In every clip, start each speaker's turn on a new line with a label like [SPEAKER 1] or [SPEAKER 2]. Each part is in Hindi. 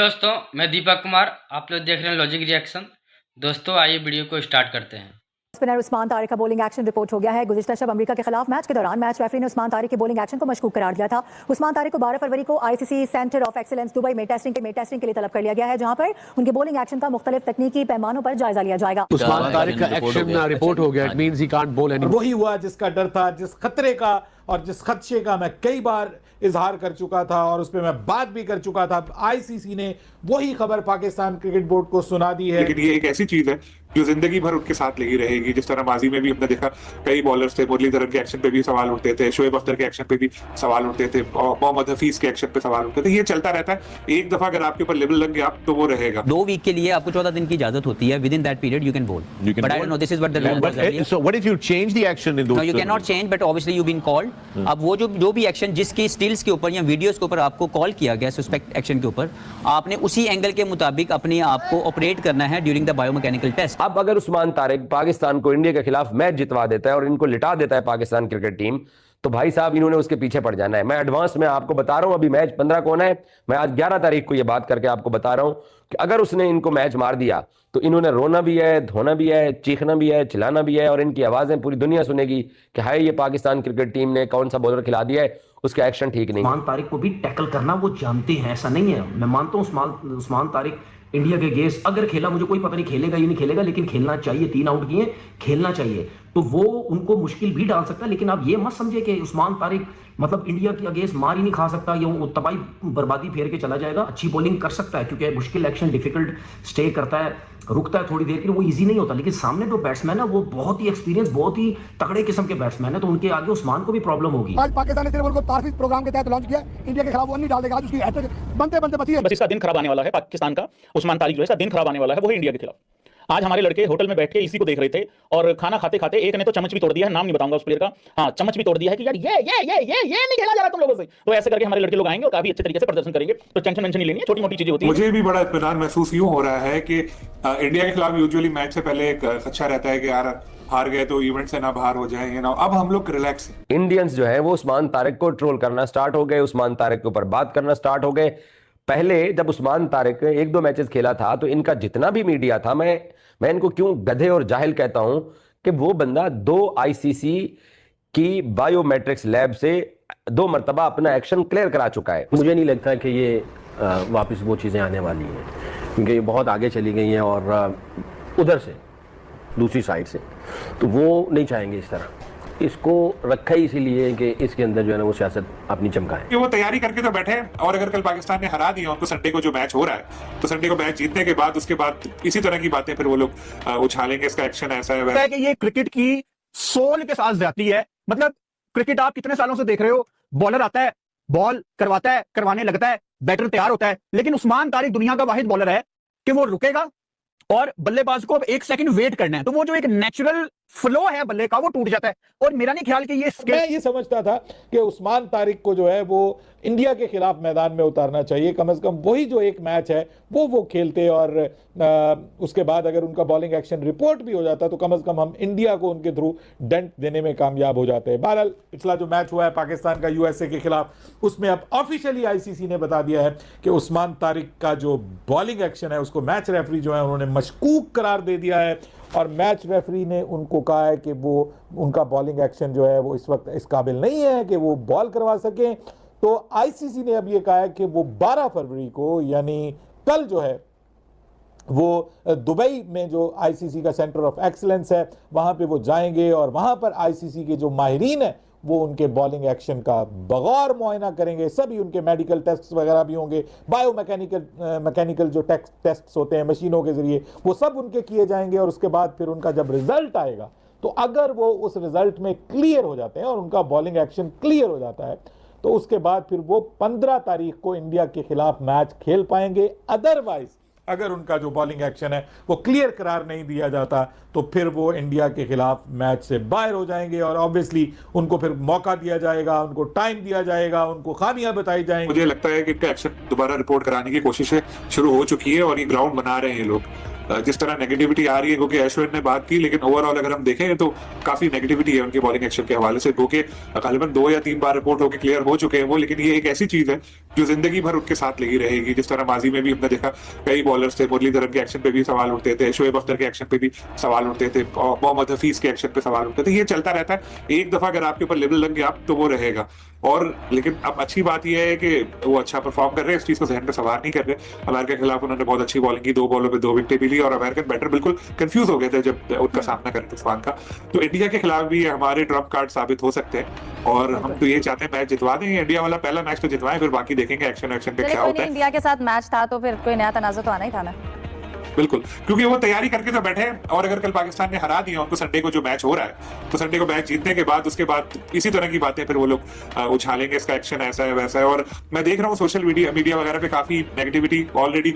[SPEAKER 1] दोस्तों, मैं दीपक कुमार। आप लोग देख रहे हैं लॉजिक रिएक्शन। दोस्तों आइए वीडियो को स्टार्ट करते हैं।
[SPEAKER 2] स्पिनर उस्मान तारिक का बॉलिंग एक्शन रिपोर्ट हो गया है। गुज़िश्ता शब अमेरिका के खिलाफ मैच के दौरान मैच रेफरी ने उस्मान तारिक के बॉलिंग एक्शन को मशकूक करार दिया था। उस्मान तारिक को 12 फरवरी को ICC centre of excellence Dubai में टेस्टिंग के लिए तलब कर लिया गया है, जहां पर उनके बॉलिंग एक्शन का मुख्तलिफ तकनीकी पैमानों पर जायजा लिया जाएगा।
[SPEAKER 3] उस्मान तारिक का एक्शन रिपोर्ट हो गया। इट मींस ही कांट बोल एनीमोर।
[SPEAKER 4] वही हुआ जिसका डर था, जिस खतरे का और जिस खदशे का मैं कई बार इजहार कर चुका था और उस पर मैं बात भी कर चुका था। आईसीसी ने वही खबर पाकिस्तान क्रिकेट बोर्ड को सुना दी है।
[SPEAKER 5] लेकिन ये एक ऐसी चीज है जो जिंदगी भर उनके साथ लगी रहेगी। जिस तरह माजी में भी हमने देखा कई बॉलर्स थे, मुरलीधरन के एक्शन पे भी सवाल उठते थे, शोएब अख्तर के एक्शन पे भी सवाल उठते थे, मोहम्मद हफीज के एक्शन पे सवाल उठते थे। ये चलता रहता है। एक दफा अगर आपके ऊपर लेवल लग गया तो वो रहेगा।
[SPEAKER 6] 2 वीक के लिए आपको 14 दिन की इजाजत होती है। Within that period you can बोल, but I don't know this is what the law was.
[SPEAKER 3] So what if you change the action in those?
[SPEAKER 6] No, you cannot change, but obviously you've been called. अब वो जो भी एक्शन जिसकी स्टिल्स के ऊपर या वीडियोस के ऊपर आपको कॉल किया गया सस्पेक्ट एक्शन के ऊपर, आपने उसी एंगल के मुताबिक अपने आप को ऑपरेट करना है ड्यूरिंग द बायोमैकेनिकल टेस्ट।
[SPEAKER 7] अब अगर उस्मान तारिक पाकिस्तान को इंडिया के खिलाफ मैच जितवा देता है और इनको लिटा देता है पाकिस्तान क्रिकेट टीम, तो भाई साहब इन्होंने उसके पीछे पड़ जाना है। मैं एडवांस में आपको बता रहा हूं, अभी मैच 15 को होना है। मैं आज 11 तारीख को यह बात करके आपको बता रहा हूं कि अगर उसने इनको मैच मार दिया तो इन्होंने रोना भी है, धोना भी है, चीखना भी है, चिल्लाना भी है, और इनकी आवाजें पूरी दुनिया सुनेगी कि हाय ये पाकिस्तान क्रिकेट टीम ने कौन सा बॉलर खिला दिया है, उसका एक्शन ठीक नहीं।
[SPEAKER 8] उस्मान तारिक को भी टैकल करना वो जानते हैं, ऐसा नहीं है। मैं मानता हूँ उस्मान तारिक इंडिया के अगेंस्ट अगर खेला, मुझे कोई पता नहीं खेलेगा या नहीं खेलेगा, लेकिन खेलना चाहिए। 3 आउट किए, खेलना चाहिए, तो वो उनको मुश्किल भी डाल सकता है। लेकिन आप ये मत समझे कि उस्मान तारिक मतलब इंडिया के अगेंस्ट मार ही नहीं खा सकता या वो तबाही बर्बादी फेर के चला जाएगा। अच्छी बॉलिंग कर सकता है क्योंकि मुश्किल एक्शन डिफिकल्ट स्टे करता है, रुकता है थोड़ी देर के लिए, वो इजी नहीं होता। लेकिन सामने जो बैट्समैन है वो बहुत ही एक्सपीरियंस, बहुत ही तगड़े किस्म के बैट्समैन है, तो उनके आगे उस्मान को भी प्रॉब्लम होगी।
[SPEAKER 9] आज पाकिस्तान ने सिर्फ उनको तारफीज प्रोग्राम के तहत लॉन्च किया, इंडिया के खिलाफ वो नहीं डाल देगा। आज उसकी हैट्रिक बनते बची है।
[SPEAKER 10] बस इसका दिन खराब आने वाला है पाकिस्तान का। उस्मान तारिक जो है इसका दिन खराब आने वाला है, वो है इंडिया के खिलाफ। आज हमारे लड़के होटल में बैठ के इसी को देख रहे थे और खाना खाते खाते एक ने तो चम्मच भी तोड़ दिया है, नाम नहीं बताऊंगा उस प्लेयर का। हाँ, चम्मच भी तोड़ दिया है कि यार ये नहीं खेला जा रहा तुम लोगों से। तो ऐसे करके हमारे लड़के लोग आएंगे और काफी अच्छे तरीके से प्रदर्शन करेंगे। तो टेंशन नहीं लेनी है, छोटी मोटी चीजें होती है।
[SPEAKER 5] मुझे भी बड़ा इत्मीनान महसूस यूं हो रहा है कि इंडिया के खिलाफ यूजुअली मैच से पहले एक खदशा रहता है कि यार हार गए तो इवेंट से ना बाहर हो जाएंगे ना। अब हम लोग रिलैक्स हैं।
[SPEAKER 7] इंडियंस जो है वो उस्मान तारिक को ट्रोल करना स्टार्ट हो गए, उस्मान तारिक के ऊपर बात करना स्टार्ट हो गए। पहले जब उस्मान तारिक 1-2 मैचेस खेला था तो इनका जितना भी मीडिया था, मैं इनको क्यों गधे और जाहिल कहता हूं कि वो बंदा 2 आईसीसी की बायोमेट्रिक्स लैब से 2 मरतबा अपना एक्शन क्लियर करा चुका है।
[SPEAKER 3] मुझे नहीं लगता कि ये वापस वो चीज़ें आने वाली हैं, क्योंकि ये बहुत आगे चली गई हैं और उधर से दूसरी साइड से, तो वो नहीं चाहेंगे इस तरह। इसको रखा ही इसीलिए कि इसके अंदर जो है ना वो सियासत अपनी चमकाए।
[SPEAKER 5] वो तैयारी करके तो बैठे हैं, और अगर कल पाकिस्तान ने हरा दिया उनको संडे को जो मैच हो रहा है, तो संडे को मैच जीतने के बाद उसके बाद इसी तरह की बातें फिर वो लोग उछालेंगे। इसका एक्शन ऐसा है
[SPEAKER 10] कि ये क्रिकेट की सोल के साथ जाती है। मतलब क्रिकेट आप कितने सालों से देख रहे हो, बॉलर आता है, बॉल करवाता है, करवाने लगता है, बैटर तैयार होता है, लेकिन उस्मान तारिक दुनिया का वाहिद बॉलर है कि वो रुकेगा और बल्लेबाज को अब 1 सेकंड वेट करना है, तो वो जो एक नेचुरल फ्लो है बल्ले का वो टूट जाता है। और मेरा नहीं ख्याल कि ये
[SPEAKER 4] मैं ये समझता था कि उस्मान तारिक को जो है वो इंडिया के खिलाफ मैदान में उतारना चाहिए। कम से कम वही जो एक मैच है वो खेलते, और उसके बाद अगर उनका बॉलिंग एक्शन रिपोर्ट भी हो जाता तो कम से कम हम इंडिया को उनके थ्रू डेंट देने में कामयाब हो जाते हैं। बहरहाल पिछला जो मैच हुआ है पाकिस्तान का यूएसए के खिलाफ, उसमें अब ऑफिशियली आईसीसी ने बता दिया है कि उस्मान तारिक का जो बॉलिंग एक्शन है उसको मैच रेफरी जो है उन्होंने मशकूक करार दे दिया है, और मैच रेफरी ने उनको कहा है कि वो उनका बॉलिंग एक्शन जो है वो इस वक्त इस काबिल नहीं है कि वो बॉल करवा सकें। तो आईसीसी ने अब ये कहा है कि वो 12 फरवरी को, यानी कल जो है वो दुबई में जो आईसीसी का सेंटर ऑफ एक्सीलेंस है वहां पे वो जाएंगे, और वहां पर आईसीसी के जो माहिरीन है वो उनके बॉलिंग एक्शन का बगौर मुआयना करेंगे। सभी उनके मेडिकल टेस्ट वगैरह भी होंगे, मैकेनिकल जो टेस्ट होते हैं मशीनों के जरिए, वो सब उनके किए जाएंगे। और उसके बाद फिर उनका जब रिजल्ट आएगा, तो अगर वो उस रिजल्ट में क्लियर हो जाते हैं और उनका बॉलिंग एक्शन क्लियर हो जाता है, तो उसके बाद फिर वो 15 तारीख को इंडिया के खिलाफ मैच खेल पाएंगे। अदरवाइज अगर उनका जो बॉलिंग एक्शन है वो क्लियर करार नहीं दिया जाता तो फिर वो इंडिया के खिलाफ मैच से बाहर हो जाएंगे, और ऑब्वियसली उनको फिर मौका दिया जाएगा, उनको टाइम दिया जाएगा, उनको खामियां बताई जाएंगी।
[SPEAKER 5] मुझे लगता है कि इनका एक्शन दोबारा रिपोर्ट कराने की कोशिशें शुरू हो चुकी है और ये ग्राउंड बना रहे हैं ये लोग। जिस तरह नेगेटिविटी आ रही है, क्योंकि अश्विन ने बात की, लेकिन ओवरऑल अगर हम देखें तो काफी नेगेटिविटी है उनकी बॉलिंग एक्शन के हवाले से, क्योंकि गालिबन 2 या 3 बार रिपोर्ट होकर क्लियर हो चुके हैं वो। लेकिन ये एक ऐसी चीज है जो जिंदगी भर उनके साथ लगी रहेगी। जिस तरह माजी में भी हमने देखा कई बॉलर्स थे, मुरलीधरन के एक्शन पे भी सवाल उठते थे, शोएब अख्तर के एक्शन पे भी सवाल उठते थे, मोहम्मद हफीज के एक्शन पे सवाल उठते थे। ये चलता रहता है, एक दफा अगर आपके ऊपर लेवल लग गया तो वो रहेगा। और लेकिन अब अच्छी बात यह है कि वो अच्छा परफॉर्म कर रहे हैं, इस चीज को जहन में सवार नहीं कर रहे। अमेरिका के खिलाफ उन्होंने बहुत अच्छी बॉलिंग की, 2 बॉलों पे 2 विकेटें भी ली और अमेरिकन बैटर बिल्कुल कंफ्यूज हो गए थे जब उनका सामना करें तूफान का। तो इंडिया के खिलाफ भी हमारे ट्रम्प कार्ड साबित हो सकते हैं और हम तो ये चाहते हैं मैच जितवा दें। इंडिया वाला पहला मैच तो जितवाएं, फिर बाकी देखेंगे एक्शन पे क्या होता है।
[SPEAKER 11] इंडिया के साथ मैच था तो फिर कोई नया तनाज़ुर तो आना ही था ना।
[SPEAKER 5] बिल्कुल, क्योंकि वो तैयारी करके तो बैठे हैं और अगर कल पाकिस्तान ने हरा दिया उनको संडे को जो मैच हो रहा है, तो संडे को मैच जीतने के बाद उसके बाद इसी तरह की बातें फिर वो लोग उछालेंगे, इसका एक्शन ऐसा है वैसा है। और मैं देख रहा हूँ सोशल मीडिया वगैरह पे काफी नेगेटिविटी ऑलरेडी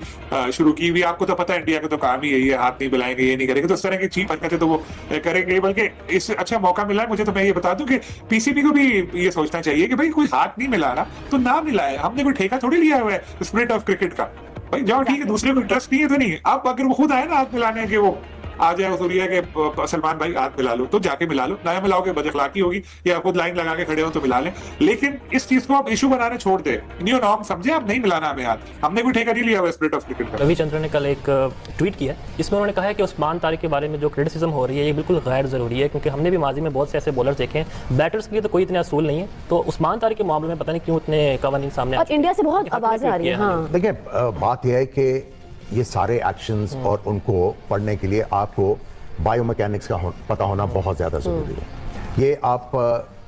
[SPEAKER 5] शुरू की हुई। आपको तो पता है इंडिया का तो काम ही यही है, हाथ नहीं मिलाएंगे, ये नहीं करेंगे, तो इस तरह की चीप हरकतें तो वो करेंगे। बल्कि इससे अच्छा मौका मिला है मुझे, तो मैं ये बता दूं कि पीसीबी को भी ये सोचना चाहिए कि भाई कोई हाथ नहीं मिला रहा तो ना मिलाए, हमने कोई ठेका थोड़ी लिया हुआ है स्पिरिट ऑफ क्रिकेट का। भाई जाओ ठीक है, दूसरे को इंटरेस्ट नहीं है तो नहीं, अब अगर वो खुद आए ना हाथ मिलाने के, वो आ जाए सूर्या के सलमान भाई हाथ मिला लो तो जाके मिला लो, नया मिलाओगे बदअखलाकी होगी, या खुद लाइन लगा के खड़े हो तो मिला लें। लेकिन इस चीज को आप इशू बनाने छोड़ दे, न्यू नॉर्म समझे, आप नहीं मिलाना हमें हाथ, हमने कोई ठेका नहीं लिया हुआ स्पिरिट ऑफ क्रिकेट का।
[SPEAKER 12] रविचंद्रन ने कल एक ट्वीट किया जिसमें उन्होंने कहा है कि उस्मान तारिक के बारे में जो क्रिटिसिज्म हो रही है ये बिल्कुल गैर जरूरी है, क्योंकि हमने भी माजी में बहुत से ऐसे बॉलर्स देखे हैं, बैटर्स के लिए तो कोई इतने असूल नहीं है, तो उस्मान तारिक के मामले में पता नहीं क्यों इतने कवानीन सामने
[SPEAKER 11] और इंडिया से बहुत आवाजें आ रही है। हाँ
[SPEAKER 13] देखिए, बात यह है कि ये सारे एक्शंस और उनको पढ़ने के लिए आपको बायोमैकेनिक्स का पता होना बहुत ज़्यादा ज़रूरी है। ये आप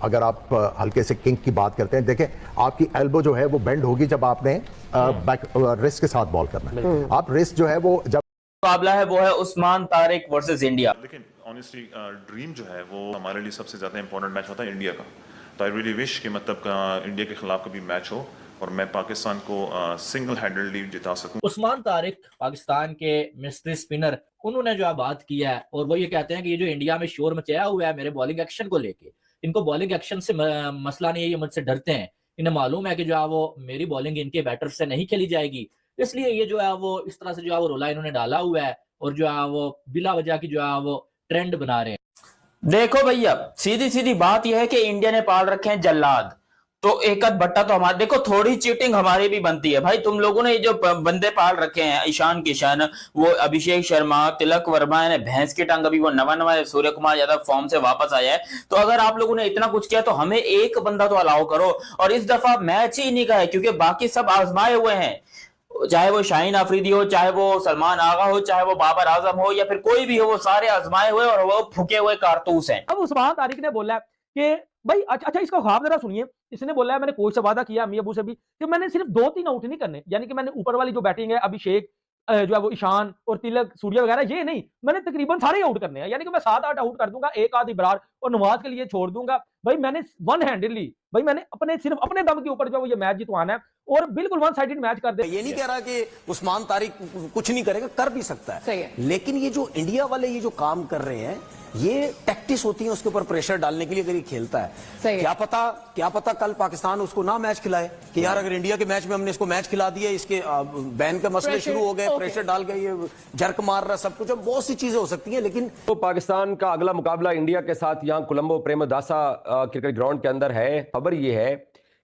[SPEAKER 13] अगर आप हल्के से किंक की बात करते हैं, देखें आपकी एल्बो जो है वो बेंड होगी जब आपने बैक रिस्ट के साथ बॉल करना है। आप रिस्ट जो है वो जब
[SPEAKER 14] मुकाबला है वो है उस्मान तारिक वर्सेस इंडिया।
[SPEAKER 15] लेकिन ऑनेस्टली ड्रीम जो है वो हमारे लिए सबसे ज़्यादा इंपॉर्टेंट मैच होता है इंडिया का। तो आई रियली विश कि मतलब इंडिया के खिलाफ कभी मैच हो और मैं पाकिस्तान को सिंगल हैंडेडली जिता सकूं।
[SPEAKER 16] उस्मान तारिक पाकिस्तान के मिस्ट्री स्पिनर, उन्होंने जो बात किया है और वो ये कहते हैं कि ये जो इंडिया में शोर मचाया हुआ है मेरे बॉलिंग एक्शन को लेके, इनको बॉलिंग एक्शन से मसला नहीं है, ये मुझसे डरते हैं, इन्हें मालूम है कि जो है वो मेरी बॉलिंग इनके बैटर से नहीं खेली जाएगी, इसलिए ये जो है वो इस तरह से जो है वो रोला इन्होंने डाला हुआ है और जो है वो बिला वजह की जो है वो ट्रेंड बना रहे हैं।
[SPEAKER 14] देखो भैया, सीधी सीधी बात यह है कि इंडिया ने पाल रखे हैं जल्लाद, तो एक आध बट्टा तो हमारे, देखो थोड़ी चीटिंग हमारी भी बनती है भाई। तुम लोगों ने ये जो बंदे पाल रखे हैं, ईशान किशन, वो अभिषेक शर्मा, तिलक वर्मा, ने भैंस की टांग, अभी वो नवा सूर्य कुमार यादव फॉर्म से वापस आया है, तो अगर आप लोगों ने इतना कुछ किया तो हमें एक बंदा तो अलाउ करो। और इस दफा मैच ही नहीं का है, क्योंकि बाकी सब आजमाए हुए हैं, चाहे वो शाहीन अफरीदी हो, चाहे वो सलमान आगा हो, चाहे वो बाबर आजम हो, या फिर कोई भी हो, वो सारे आजमाए हुए और वो फूके हुए कारतूस हैं।
[SPEAKER 17] अब उस्मान तारिक ने बोला कि भाई अच्छा इसका ख्वाब जरा सुनिए, इसने बोला है मैंने कोच से वादा किया, अम्मी अबू से भी, कि मैंने सिर्फ 2-3 आउट नहीं करने, यानी कि मैंने ऊपर वाली जो बैटिंग है अभिषेक जो है वो ईशान और तिलक सूर्या वगैरह, ये नहीं, मैंने तकरीबन सारे आउट करने हैं, यानी कि मैं 7-8 आउट कर दूंगा, एक आध इब्रार और नवाज के लिए छोड़ दूंगा। भाई मैंने वन हैंडेडली, भाई मैंने सिर्फ अपने दम के ऊपर जो ये मैच जितवाना है और बिल्कुल वन साइडेड मैच कर दे।
[SPEAKER 18] ये नहीं कह रहा कि उस्मान तारिक कुछ नहीं करेगा, कर भी सकता है, सही है। लेकिन ये जो इंडिया वाले ये जो काम कर रहे हैं, ये टैक्टिस होती है उसके ऊपर प्रेशर डालने के लिए, अगर ये खेलता है, क्या पता कल पाकिस्तान उसको ना मैच खिलाए कि यार अगर इंडिया के मैच में हमने इसको मैच खिला दिया, इसके बैन के मसले शुरू हो गए, प्रेशर डाल गए, ये जर्क मार रहा, सब कुछ, बहुत सी चीजें हो सकती हैं। लेकिन
[SPEAKER 7] तो पाकिस्तान का अगला मुकाबला इंडिया के साथ यहाँ कोलंबो प्रेमदासा क्रिकेट ग्राउंड के अंदर है। खबर यह है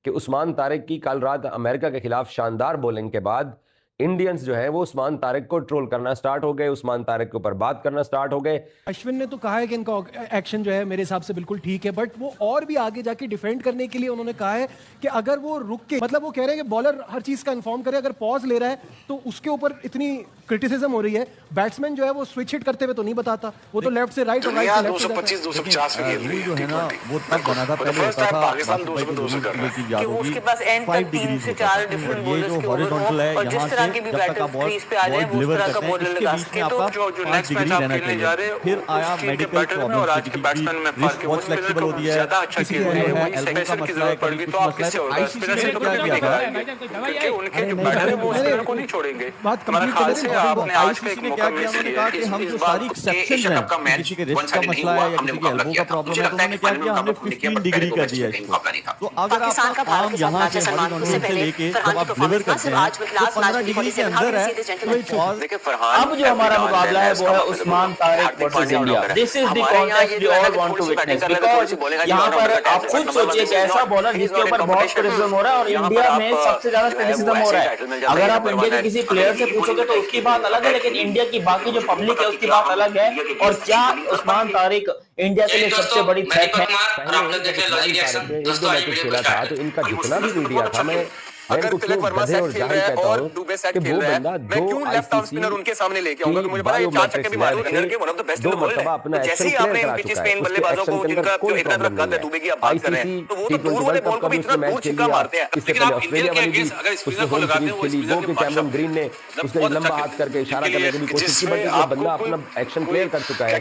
[SPEAKER 7] कि उस्मान तारिक की कल रात अमेरिका के खिलाफ शानदार बॉलिंग के बाद इंडियंस जो है वो उस्मान तारिक को ट्रोल करना स्टार्ट हो गए, उस्मान तारिक के ऊपर बात करना स्टार्ट हो गए।
[SPEAKER 19] अश्विन ने तो कहा है कि इनका एक्शन जो है मेरे हिसाब से बिल्कुल ठीक है, बट वो और भी आगे जाके डिफेंड करने के लिए उन्होंने कहा है कि अगर वो रुक के, मतलब वो कह रहे हैं कि बॉलर हर चीज का इन्फॉर्म करे, अगर पॉज ले रहा है तो उसके ऊपर इतनी क्रिटिसिज्म हो रही है, बैट्समैन जो है वो स्विच हिट करते हुए तो नहीं बताता, वो तो लेफ्ट से राइट और राइट से लेफ्ट से
[SPEAKER 20] 225-250 जो है ना वो तब बना था, पहले होता था पाकिस्तान 200 कर रहा है कि उसके पास एंड तक 3 से 4 डिफरेंट बॉलर्स के हॉरिजॉन्टल है, और जिस तरह की भी बैटर्स क्रीज पे आ जाए वो उस तरह का बॉलर लगा सके, तो जो नेक्स्ट मैच आप खेलने जा रहे हो फिर आया मेडिकल प्रॉब्लम और आज के बैट्समैन में फर्क है, वो फ्लेक्सिबल होती है, ज्यादा अच्छा खेल रहे हैं, वही स्पेशल की जरूरत पड़ेगी तो आप किससे होगा, स्पिनर से तो कभी नहीं कराएंगे, क्योंकि उनके जो बैटर है वो स्पिनर को नहीं छोड़ेंगे। हमारे ख्याल से आपने आज का एक मौका मिस किया है, हम जो सारी एक्सेप्शन है, किसी के रिस्ट का मसला है या किसी के एल्बो का प्रॉब्लम है, तो उन्होंने क्या किया, हमने 15 डिग्री कर दिया इसको। तो अगर आप आम यहाँ से हॉरिजॉन्टल से लेके जब आप डिलीवर करते हैं तो 15 डिग्री के अंदर है तो it's okay।
[SPEAKER 14] देखिए फरहान, अब जो हमारा मुकाबला है वो है Usman Tariq versus India. This is the contest we all want to witness, because यहाँ पर आप खुद सोचिए कि ऐसा बॉलर जिसके ऊपर बहुत क्रिटिसिज्म हो रहा है और इंडिया में सबसे ज्यादा क्रिटिसिज्म हो रहा है। अगर आप इंडिया के किसी प्लेयर से पूछोगे तो उसकी बात अलग है, लेकिन इंडिया की बाकी जो पब्लिक है उसकी बात अलग है। और क्या उस्मान तारिक इंडिया के लिए सबसे बड़ी थ्रेट है?
[SPEAKER 7] खेला था तो इनका जितना भी मीडिया था, मैं इनको क्यों गधे और जाहिल कहता हूँ कि वो बंदा दो आईसीसी
[SPEAKER 18] उनके सामने लेके आऊंगा, मुझे
[SPEAKER 7] पता है 4 छक्के भी मारे इधर के one of the best in the world है। अपना एक्शन क्लियर करा चुका है, बाजों को जिनका जो इतना तरफ कद है दुबे की आप बात कर रहे हैं, तो वो तो दूर वाले बॉल को भी इतना दूर छक्का मारते हैं। इससे पहले ऑस्ट्रेलिया वाली भी उसने होम सीरीज खेली, वो कि कैमरन ग्रीन ने उसका लंबा हाथ करके इशारा करने की कोशिश की, बट ये बंदा अपना एक्शन क्लियर कर चुका है।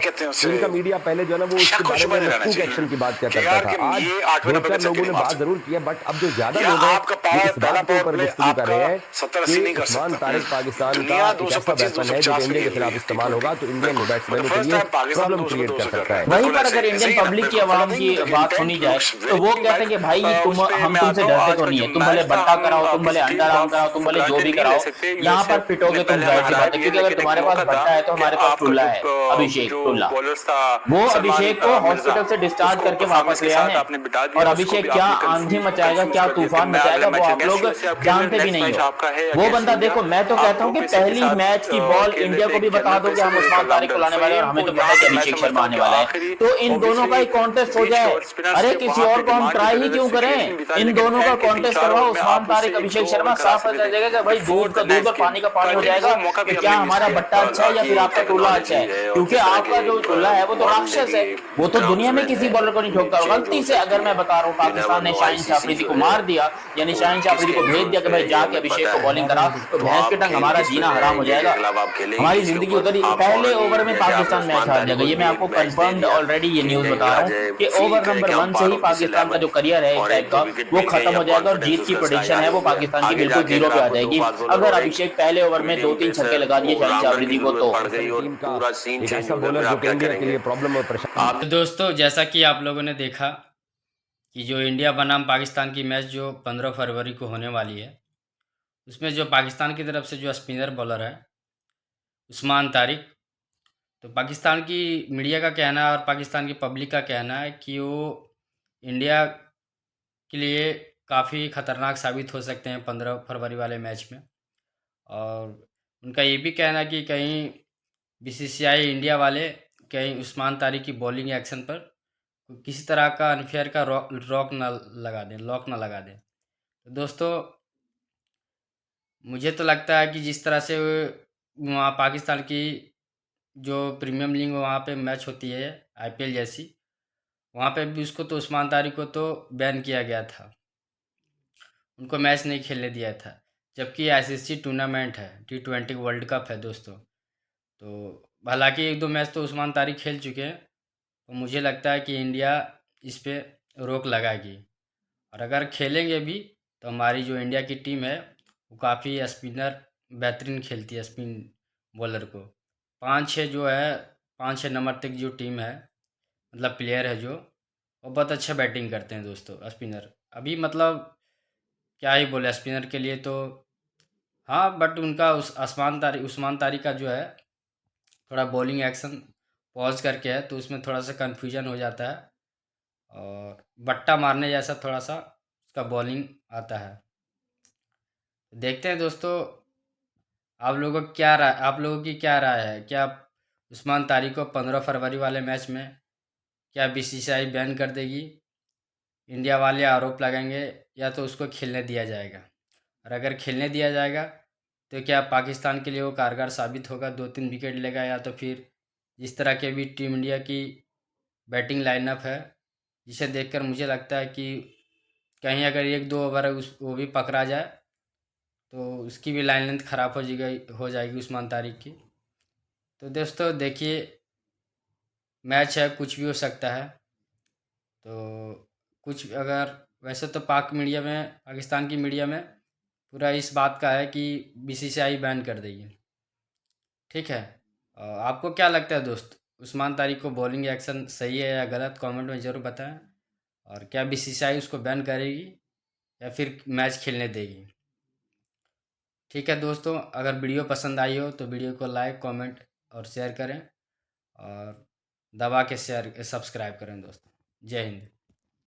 [SPEAKER 7] इनका मीडिया पहले जो है ना वो उसके बारे में मशकूक एक्शन की बात क्या करता था। आज 2-4 लोगों ने बात जरूर की है, बट अब जो ज्यादा लोग हैं इस बात के ऊपर गुफ्तगू कर रहे हैं कि उस्मान तारिक पाकिस्तान का एक ऐसा वेपन है जो इंडिया के खिलाफ इस्तेमाल होगा तो इंडियन बैट्समैनों के लिए प्रॉब्लम क्रिएट कर सकता है।
[SPEAKER 14] वहीं पर अगर इंडियन पब्लिक की आवाम की बात सुनी जाए तो वो कहते हैं कि भाई हम तुमसे डरते तो नहीं है, तुम भले बट्टा कराओ, तुम भले अंडर आर्म कराओ, तुम भले जो भी कराओ, यहाँ पर पिटोगे तुम, जाहिर सी बात है। क्योंकि अगर तुम्हारे पास बट्टा है तो हमारे पास टुल्ला है, अभिषेक टुल्ला। वो अभिषेक को हॉस्पिटल से डिस्चार्ज करके वापस ले आए हैं और अभिषेक क्या आंधी मचाएगा, क्या तूफान मचाएगा, वो आप लोग जानते भी नहीं हो। वो बंदा देखो, मैं तो कहता हूँ कि पहली मैच की बॉल इंडिया को भी बता दो कि हम उस्मान तारिक को लाने वाले हैं और हमें तो पता है कि अभिषेक शर्मा आने वाला है, तो इन दोनों का ही कॉन्टेस्ट हो जाए। अरे किसी और को हम ट्राई ही क्यों करें, इन दोनों का कॉन्टेस्ट करवाओ, उस्मान तारिक अभिषेक शर्मा, साफ पता चलेगा कि भाई दूध का दूध और पानी का पानी हो जाएगा कि क्या हमारा बट्टा अच्छा है या फिर आपका टुल्ला अच्छा है। क्योंकि आपका जो टुल्ला है वो तो राक्षस है, वो तो दुनिया में किसी बॉलर को नहीं ठोकता। गलती से अगर मैं बता रहा हूँ पाकिस्तान ने शाहीन शाह अफरीदी को मार दिया, यानी शाहीन शाह अफरीदी को भेज दिया कि भाई जाके अभिषेक को बॉलिंग करा, तो भैंस के टंग हमारा जीना हराम हो जाएगा, हमारी जिंदगी उधर ही। पहले ओवर में पाकिस्तान मैच हार जाएगा, ये मैं आपको कंफर्म्ड ऑलरेडी ये न्यूज बता रहा हूँ कि ओवर नंबर 1 से ही पाकिस्तान का जो करियर है एक टाइप का वो खत्म हो जाएगा और जीत की प्रेडिक्शन है वो पाकिस्तान की बिल्कुल 0 पे आ जाएगी अगर अभिषेक पहले ओवर में 2-3 छक्के लगा दिए शाहीन शाह अफरीदी को तो।
[SPEAKER 1] तो दोस्तों, जैसा कि आप लोगों ने देखा कि जो इंडिया बनाम पाकिस्तान की मैच जो 15 फरवरी को होने वाली है, उसमें जो पाकिस्तान की तरफ से जो स्पिनर बॉलर है उस्मान तारिक, तो पाकिस्तान की मीडिया का कहना है और पाकिस्तान की पब्लिक का कहना है कि वो इंडिया के लिए काफ़ी ख़तरनाक साबित हो सकते हैं 15 फरवरी वाले मैच में। और उनका ये भी कहना है कि कहीं बीसीसीआई इंडिया वाले कहीं उस्मान तारिक की बॉलिंग एक्शन पर किसी तरह का अनफेयर का लॉक ना लगा दें। तो दोस्तों, मुझे तो लगता है कि जिस तरह से वहाँ पाकिस्तान की जो प्रीमियम लीग वहाँ पे मैच होती है आईपीएल जैसी, वहाँ पे भी उसको तो उस्मान तारिक को तो बैन किया गया था, उनको मैच नहीं खेलने दिया था। जबकि आईसीसी टूर्नामेंट है, T20 वर्ल्ड कप है दोस्तों, तो हालांकि 1-2 मैच तो उस्मान तारिक खेल चुके हैं, तो मुझे लगता है कि इंडिया इस पे रोक लगाएगी। और अगर खेलेंगे भी तो हमारी जो इंडिया की टीम है वो काफ़ी स्पिनर बेहतरीन खेलती है, स्पिन बॉलर को 5-6 जो है 5-6 नंबर तक जो टीम है, मतलब प्लेयर है जो, वो बहुत अच्छा बैटिंग करते हैं दोस्तों स्पिनर। अभी मतलब क्या ही बोले स्पिनर के लिए तो हाँ, बट उनका उस्मान तारिक का जो है थोड़ा बॉलिंग एक्शन पॉज करके है, तो उसमें थोड़ा सा कन्फ्यूजन हो जाता है और बट्टा मारने जैसा थोड़ा सा उसका बॉलिंग आता है। देखते हैं दोस्तों, आप लोगों की क्या राय है? क्या उस्मान तारिक को 15 फरवरी वाले मैच में क्या बीसीसीआई बैन कर देगी, इंडिया वाले आरोप लगाएंगे, या तो उसको खेलने दिया जाएगा? और अगर खेलने दिया जाएगा तो क्या पाकिस्तान के लिए वो कारगर साबित होगा, 2-3 विकेट लेगा, या तो फिर जिस तरह के भी टीम इंडिया की बैटिंग लाइनअप है जिसे देखकर मुझे लगता है कि कहीं अगर 1-2 ओवर वो भी पकड़ा जाए तो उसकी भी लाइन लेंथ ख़राब हो जाएगी उस्मान तारिक की। तो दोस्तों देखिए, मैच है, कुछ भी हो सकता है। तो कुछ अगर वैसे तो पाकिस्तान की मीडिया में पूरा इस बात का है कि बीसीसीआई बैन कर देगी, ठीक है। आपको क्या लगता है दोस्त, उस्मान तारिक को बॉलिंग एक्शन सही है या गलत? कमेंट में ज़रूर बताएं। और क्या बीसीसीआई उसको बैन करेगी या फिर मैच खेलने देगी? ठीक है दोस्तों, अगर वीडियो पसंद आई हो तो वीडियो को लाइक, कमेंट और शेयर करें और दबा के शेयर सब्सक्राइब करें दोस्तों। जय हिंद।